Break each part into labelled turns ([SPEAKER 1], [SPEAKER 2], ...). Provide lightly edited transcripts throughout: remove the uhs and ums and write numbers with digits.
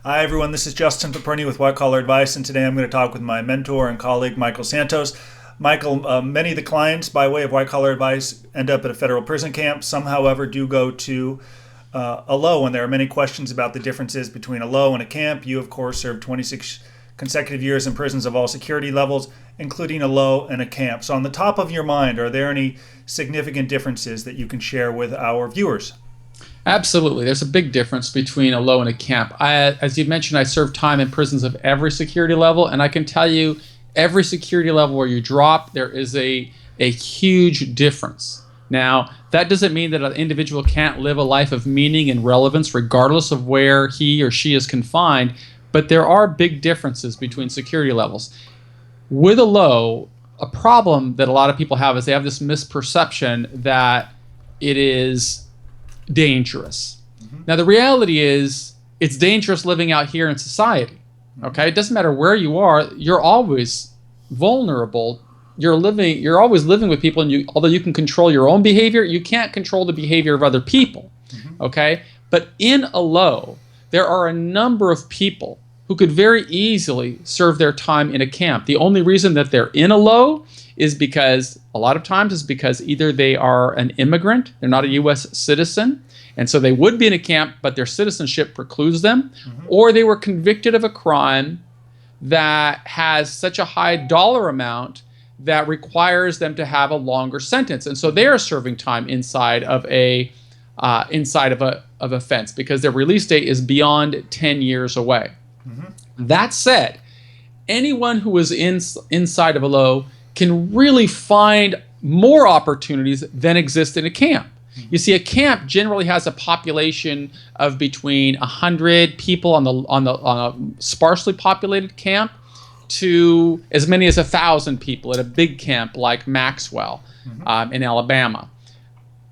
[SPEAKER 1] Hi, everyone. This is Justin Paperny with White Collar Advice, and today I'm going to talk with my mentor and colleague, Michael Santos. Michael, many of the clients, by way of White Collar Advice, end up at a federal prison camp. Some, however, do go to a low, and there are many questions about the differences between a low and a camp. You, of course, served 26 consecutive years in prisons of all security levels, including a low and a camp. So on the top of your mind, are there any significant differences that you can share with our viewers?
[SPEAKER 2] Absolutely. There's a big difference between a low and a camp. As you mentioned, I served time in prisons of every security level, and I can tell you every security level where you drop, there is a huge difference. Now, that doesn't mean that an individual can't live a life of meaning and relevance regardless of where he or she is confined, but there are big differences between security levels. With a low, a problem that a lot of people have is they have this misperception that it is dangerous. Now, the reality is it's dangerous living out here in society. Okay, it doesn't matter where you are, you're always vulnerable. You're always living with people, and although you can control your own behavior, you can't control the behavior of other people. Okay, but in a low, there are a number of people who could very easily serve their time in a camp. The only reason that they're in a low is because a lot of times is because either they are an immigrant, they're not a U.S. citizen, and so they would be in a camp, but their citizenship precludes them, or they were convicted of a crime that has such a high dollar amount that requires them to have a longer sentence, and so they are serving time inside of a fence because their release date is beyond 10 years away. That said, anyone who is inside of a low can really find more opportunities than exist in a camp. You see, a camp generally has a population of between 100 people on a sparsely populated camp to as many as 1,000 people at a big camp like Maxwell in Alabama.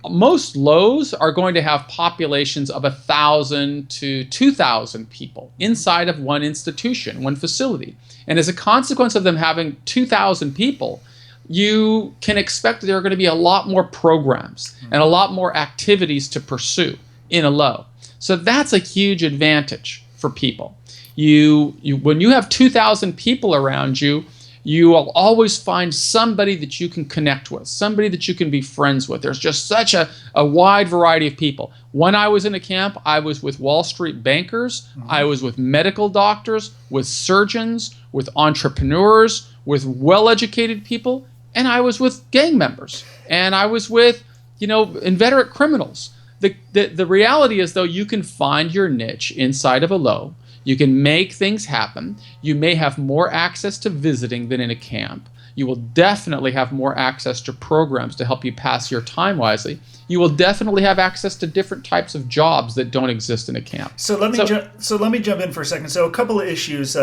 [SPEAKER 2] Most lows are going to have populations of 1,000 to 2,000 people inside of one institution, one facility. And as a consequence of them having 2,000 people, you can expect there are going to be a lot more programs and a lot more activities to pursue in a low. So that's a huge advantage for people. When you have 2,000 people around you, you will always find somebody that you can connect with, somebody that you can be friends with. There's just such a wide variety of people. When I was in a camp, I was with Wall Street bankers, I was with medical doctors, with surgeons, with entrepreneurs, with well-educated people, and I was with gang members, and I was with, inveterate criminals. The reality is, though, you can find your niche inside of a low. You can make things happen. You may have more access to visiting than in a camp. You will definitely have more access to programs to help you pass your time wisely. You will definitely have access to different types of jobs that don't exist in a camp.
[SPEAKER 1] So let me jump in for a second. So a couple of issues.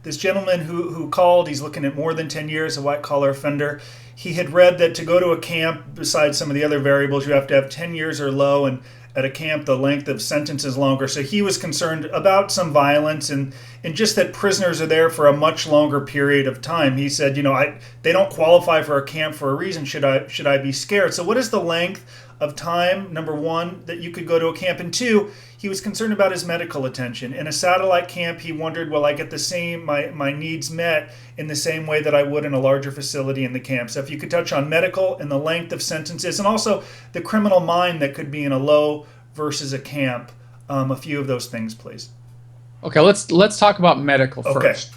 [SPEAKER 1] This gentleman who called, he's looking at more than 10 years, a white-collar offender. He had read that to go to a camp, besides some of the other variables, you have to have 10 years or low, and at a camp, the length of sentence is longer. So he was concerned about some violence and just that prisoners are there for a much longer period of time. He said, they don't qualify for a camp for a reason. Should I be scared? So what is the length of time, number one, that you could go to a camp? And two, he was concerned about his medical attention. In a satellite camp, he wondered, will I get the same, my needs met in the same way that I would in a larger facility in the camp? So if you could touch on medical and the length of sentences, and also the criminal mind that could be in a low versus a camp, a few of those things, please.
[SPEAKER 2] Okay, let's talk about medical first.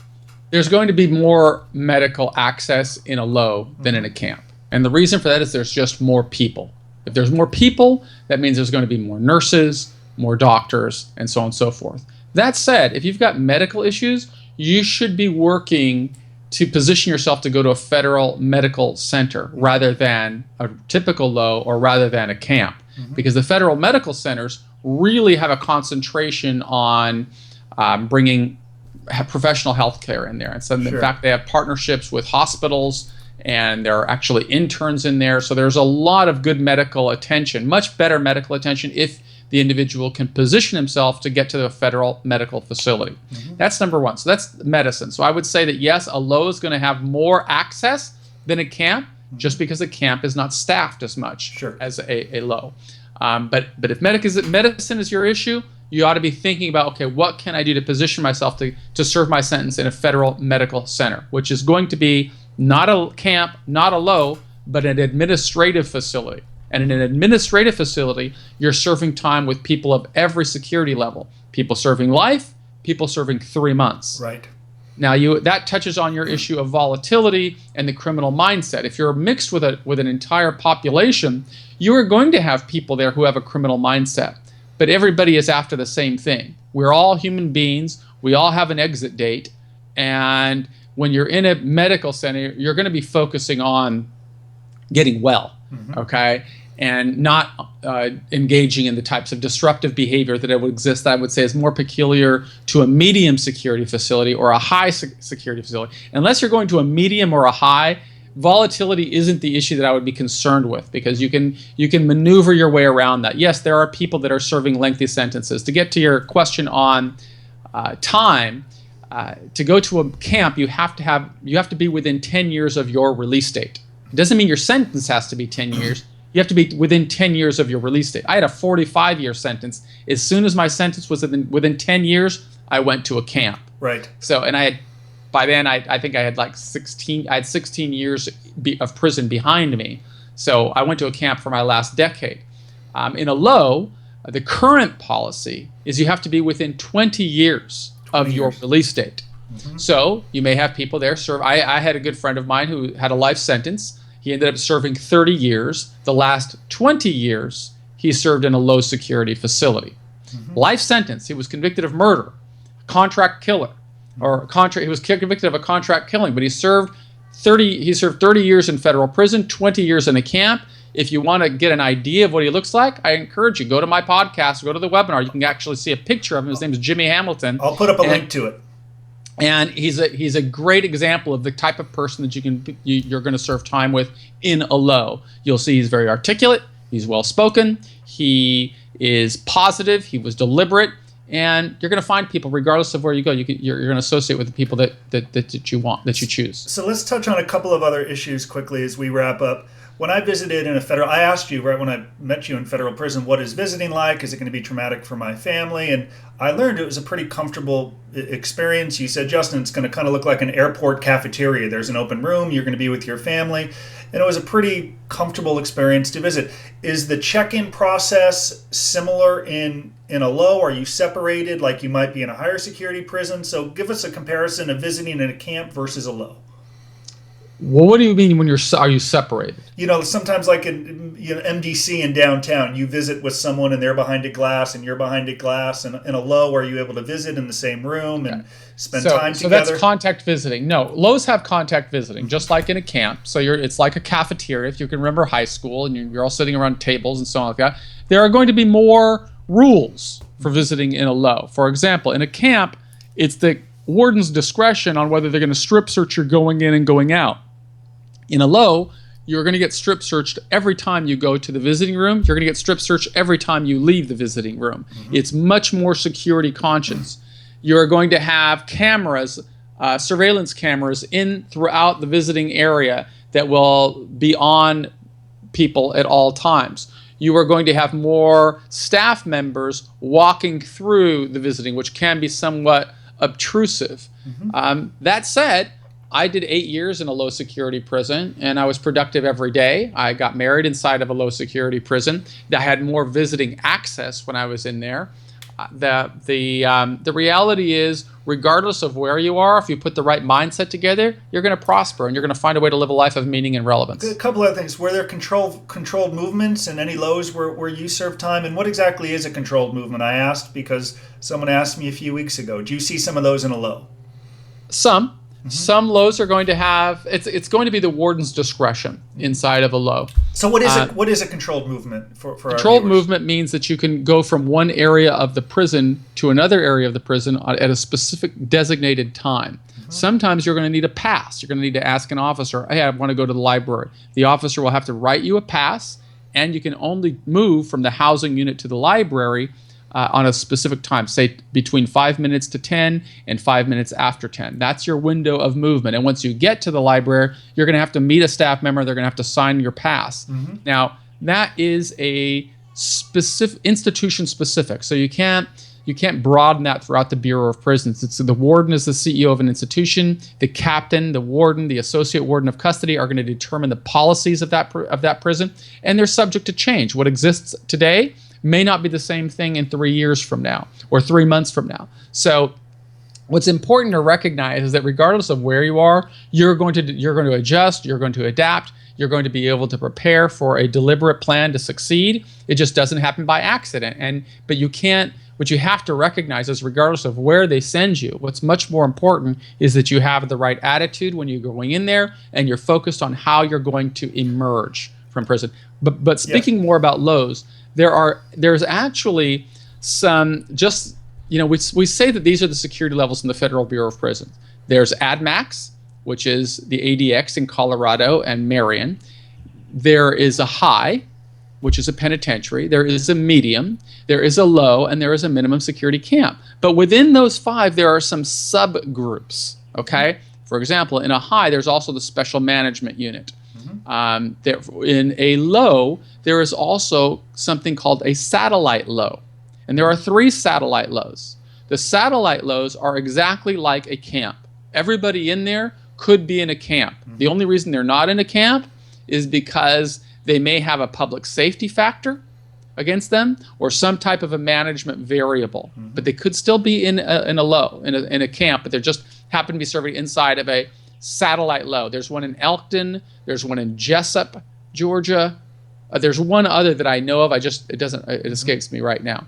[SPEAKER 2] There's going to be more medical access in a low than in a camp. And the reason for that is there's just more people. If there's more people, that means there's going to be more nurses, more doctors, and so on and so forth. That said, if you've got medical issues, you should be working to position yourself to go to a federal medical center rather than a typical low or rather than a camp. Because the federal medical centers really have a concentration on bringing professional health care in there. And so, in fact, they have partnerships with hospitals, and there are actually interns in there. So there's a lot of good medical attention, much better medical attention if the individual can position himself to get to the federal medical facility. That's number one. So that's medicine. So I would say that, yes, a low is going to have more access than a camp, just because a camp is not staffed as much as a low. But if medicine is your issue, you ought to be thinking about, okay, what can I do to position myself to serve my sentence in a federal medical center, which is going to be not a camp, not a low, but an administrative facility. And in an administrative facility, you're serving time with people of every security level. People serving life, people serving 3 months.
[SPEAKER 1] Right.
[SPEAKER 2] Now, that touches on your issue of volatility and the criminal mindset. If you're mixed with an entire population, you are going to have people there who have a criminal mindset. But everybody is after the same thing. We're all human beings. We all have an exit date. And when you're in a medical center, you're going to be focusing on getting well, okay? And not engaging in the types of disruptive behavior that would exist that I would say is more peculiar to a medium security facility or a high security facility. Unless you're going to a medium or a high, volatility isn't the issue that I would be concerned with, because you can maneuver your way around that. Yes, there are people that are serving lengthy sentences. To get to your question on time, to go to a camp, you have to be within 10 years of your release date. It doesn't mean your sentence has to be 10 years. You have to be within 10 years of your release date. I had a 45-year sentence. As soon as my sentence was within 10 years, I went to a camp.
[SPEAKER 1] Right.
[SPEAKER 2] So, and by then I think I had like 16 years of prison behind me. So I went to a camp for my last decade. In a low, the current policy is you have to be within 20 years of your release date. So you may have people there serve. I had a good friend of mine who had a life sentence. He ended up serving 30 years. The last 20 years, he served in a low security facility. Life sentence. He was convicted of murder, contract killer, he was convicted of a contract killing, but he served 30 years in federal prison, 20 years in a camp. If you want to get an idea of what he looks like, I encourage you, go to my podcast, go to the webinar. You can actually see a picture of him. His name is Jimmy Hamilton.
[SPEAKER 1] I'll put up a link to it.
[SPEAKER 2] And he's a great example of the type of person that you're going to serve time with in a low. You'll see he's very articulate, he's well spoken, he is positive, he was deliberate, and you're going to find people regardless of where you go. You're going to associate with the people that you choose.
[SPEAKER 1] So let's touch on a couple of other issues quickly as we wrap up. When I visited in a federal, I asked you right when I met you in federal prison, what is visiting like? Is it going to be traumatic for my family? And I learned it was a pretty comfortable experience. You said, Justin, it's going to kind of look like an airport cafeteria. There's an open room. You're going to be with your family. And it was a pretty comfortable experience to visit. Is the check-in process similar in a low? Are you separated like you might be in a higher security prison? So give us a comparison of visiting in a camp versus a low.
[SPEAKER 2] Well, what do you mean when are you separated?
[SPEAKER 1] Sometimes like in MDC in downtown, you visit with someone and they're behind a glass and you're behind a glass. And in a low, are you able to visit in the same room and spend time together?
[SPEAKER 2] So that's contact visiting. No, lows have contact visiting, just like in a camp. So it's like a cafeteria. If you can remember high school and you're all sitting around tables and so on like that, there are going to be more rules for visiting in a low. For example, in a camp, it's the warden's discretion on whether they're going to strip search your going in and going out. In a low, you're going to get strip searched every time you go to the visiting room. You're going to get strip searched every time you leave the visiting room. It's much more security conscious. You're going to have cameras, surveillance cameras throughout the visiting area that will be on people at all times. You are going to have more staff members walking through the visiting, which can be somewhat obtrusive. That said, I did 8 years in a low security prison, and I was productive every day. I got married inside of a low security prison. I had more visiting access when I was in there. The reality is, regardless of where you are, if you put the right mindset together, you're going to prosper, and you're going to find a way to live a life of meaning and relevance.
[SPEAKER 1] A couple other things. Were there controlled movements and any lows where you served time? And what exactly is a controlled movement? I asked because someone asked me a few weeks ago. Do you see some of those in a low?
[SPEAKER 2] Some. Some lows are going to have it's going to be the warden's discretion inside of a low.
[SPEAKER 1] So what is a controlled movement for
[SPEAKER 2] controlled movement means that you can go from one area of the prison to another area of the prison at a specific designated time. Sometimes you're going to need a pass. You're going to need to ask an officer, hey, I want to go to the library. The officer will have to write you a pass, and you can only move from the housing unit to the library on a specific time, say between 5 minutes to 10 and 5 minutes after 10. That's your window of movement. And once you get to the library, you're going to have to meet a staff member. They're going to have to sign your pass. Now, that is a institution specific. So you can't you can't broaden that throughout the Bureau of Prisons. It's the warden is the CEO of an institution. The captain, the warden, the associate warden of custody are going to determine the policies of that prison, and they're subject to change. What exists today may not be the same thing in 3 years from now or 3 months from now. So what's important to recognize is that regardless of where you are, you're going to adjust, you're going to adapt, you're going to be able to prepare for a deliberate plan to succeed. It just doesn't happen by accident. But you can't. What you have to recognize is, regardless of where they send you, what's much more important is that you have the right attitude when you're going in there, and you're focused on how you're going to emerge from prison. But speaking more about lows, there's actually some just. We say that these are the security levels in the Federal Bureau of Prisons. There's ADMAX, which is the ADX in Colorado and Marion. There is a high, which is a penitentiary. There is a medium, there is a low, and there is a minimum security camp. But within those 5, there are some subgroups, okay? For example, in a high, there's also the special management unit. In a low, there is also something called a satellite low. And there are 3 satellite lows. The satellite lows are exactly like a camp. Everybody in there could be in a camp. The only reason they're not in a camp is because they may have a public safety factor against them or some type of a management variable. But they could still be in a low, in a camp, but they just happen to be serving inside of a satellite low. There's one in Elkton. There's one in Jessup, Georgia. There's one other that I know of. It escapes me right now.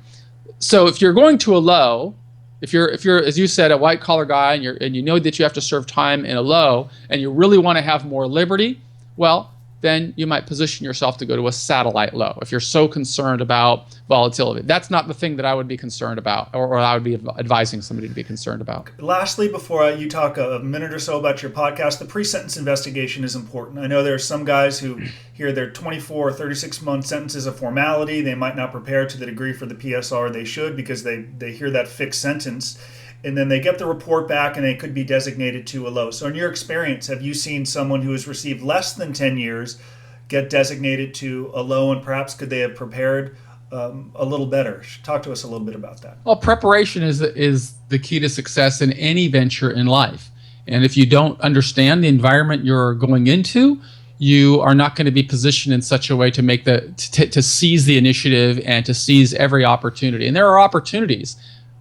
[SPEAKER 2] So if you're going to a low, if you're as you said, a white collar guy, and you know that you have to serve time in a low, and you really want to have more liberty, well, then you might position yourself to go to a satellite low if you're so concerned about volatility. That's not the thing that I would be concerned about, or I would be advising somebody to be concerned about.
[SPEAKER 1] Lastly, before you talk a minute or so about your podcast, the pre-sentence investigation is important. I know there are some guys who hear their 24 or 36-month sentence is a formality. They might not prepare to the degree for the PSR they should because they hear that fixed sentence. And then they get the report back and they could be designated to a low. So in your experience, have you seen someone who has received less than 10 years get designated to a low, and perhaps could they have prepared a little better? Talk to us a little bit about that.
[SPEAKER 2] Well, preparation is the key to success in any venture in life. And if you don't understand the environment you're going into, you are not going to be positioned in such a way to make to seize the initiative and to seize every opportunity. And there are opportunities,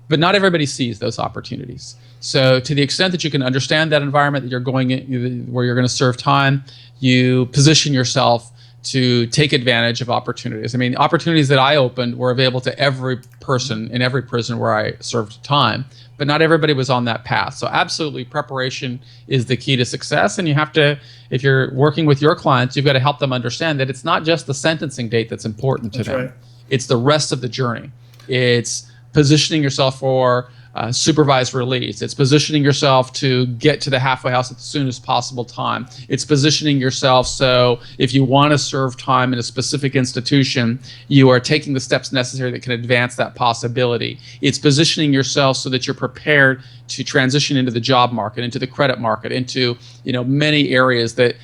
[SPEAKER 2] but not everybody sees those opportunities. So to the extent that you can understand that environment that you're going in, where you're going to serve time, you position yourself to take advantage of opportunities. I mean, opportunities that I opened were available to every person in every prison where I served time, but not everybody was on that path. So absolutely, preparation is the key to success. And you have to, if you're working with your clients, you've got to help them understand that it's not just the sentencing date that's important to them. Right. It's the rest of the journey. It's positioning yourself for supervised release. It's positioning yourself to get to the halfway house at the soonest possible time. It's positioning yourself so if you want to serve time in a specific institution, you are taking the steps necessary that can advance that possibility. It's positioning yourself so that you're prepared to transition into the job market, into the credit market, into many areas that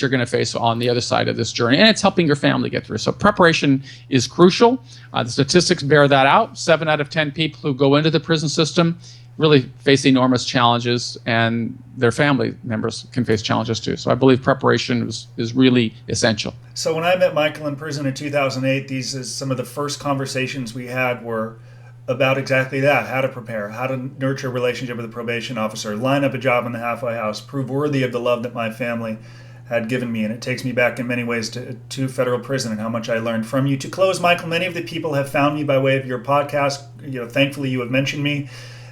[SPEAKER 2] you're going to face on the other side of this journey. And it's helping your family get through. So preparation is crucial. The statistics bear that out. 7 out of 10 people who go into the prison system really face enormous challenges, and their family members can face challenges too. So I believe preparation is really essential.
[SPEAKER 1] So when I met Michael in prison in 2008, these is some of the first conversations we had were about exactly that: how to prepare, how to nurture a relationship with a probation officer, line up a job in the halfway house, prove worthy of the love that my family had given me. And it takes me back in many ways to federal prison and how much I learned from you. To close, Michael, many of the people have found me by way of your podcast. Thankfully, you have mentioned me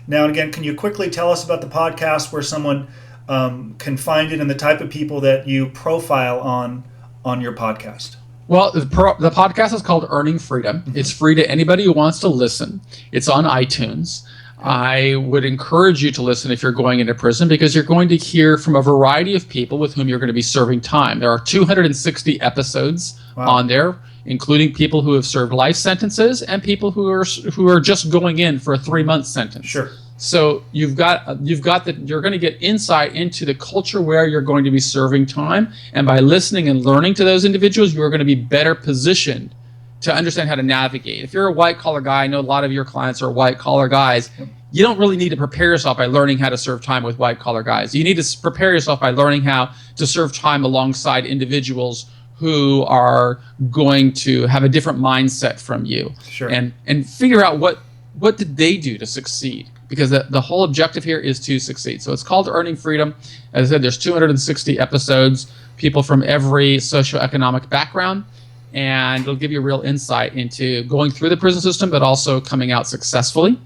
[SPEAKER 1] now and again. Can you quickly tell us about the podcast, where someone can find it, and the type of people that you profile on your podcast?
[SPEAKER 2] Well, the podcast is called Earning Freedom. Mm-hmm. It's free to anybody who wants to listen. It's on iTunes. I would encourage you to listen if you're going into prison, because you're going to hear from a variety of people with whom you're going to be serving time. There are 260 episodes on there, including people who have served life sentences and people who are just going in for a 3-month sentence.
[SPEAKER 1] Sure.
[SPEAKER 2] So you're going to get insight into the culture where you're going to be serving time, and by listening and learning to those individuals, you're going to be better positioned to understand how to navigate. If you're a white-collar guy, I know a lot of your clients are white-collar guys, you don't really need to prepare yourself by learning how to serve time with white-collar guys. You need to prepare yourself by learning how to serve time alongside individuals who are going to have a different mindset from you.
[SPEAKER 1] Sure.
[SPEAKER 2] And figure out what did they do to succeed, because the whole objective here is to succeed. So it's called Earning Freedom. As I said, there's 260 episodes, people from every socioeconomic background, and it'll give you a real insight into going through the prison system, but also coming out successfully.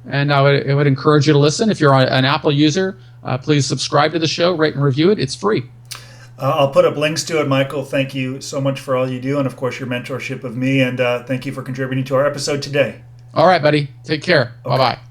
[SPEAKER 2] And I would encourage you to listen. If you're an Apple user, please subscribe to the show, rate and review it. It's free.
[SPEAKER 1] I'll put up links to it, Michael. Thank you so much for all you do, and of course your mentorship of me, and thank you for contributing to our episode today.
[SPEAKER 2] All right, buddy. Take care. Okay. Bye-bye.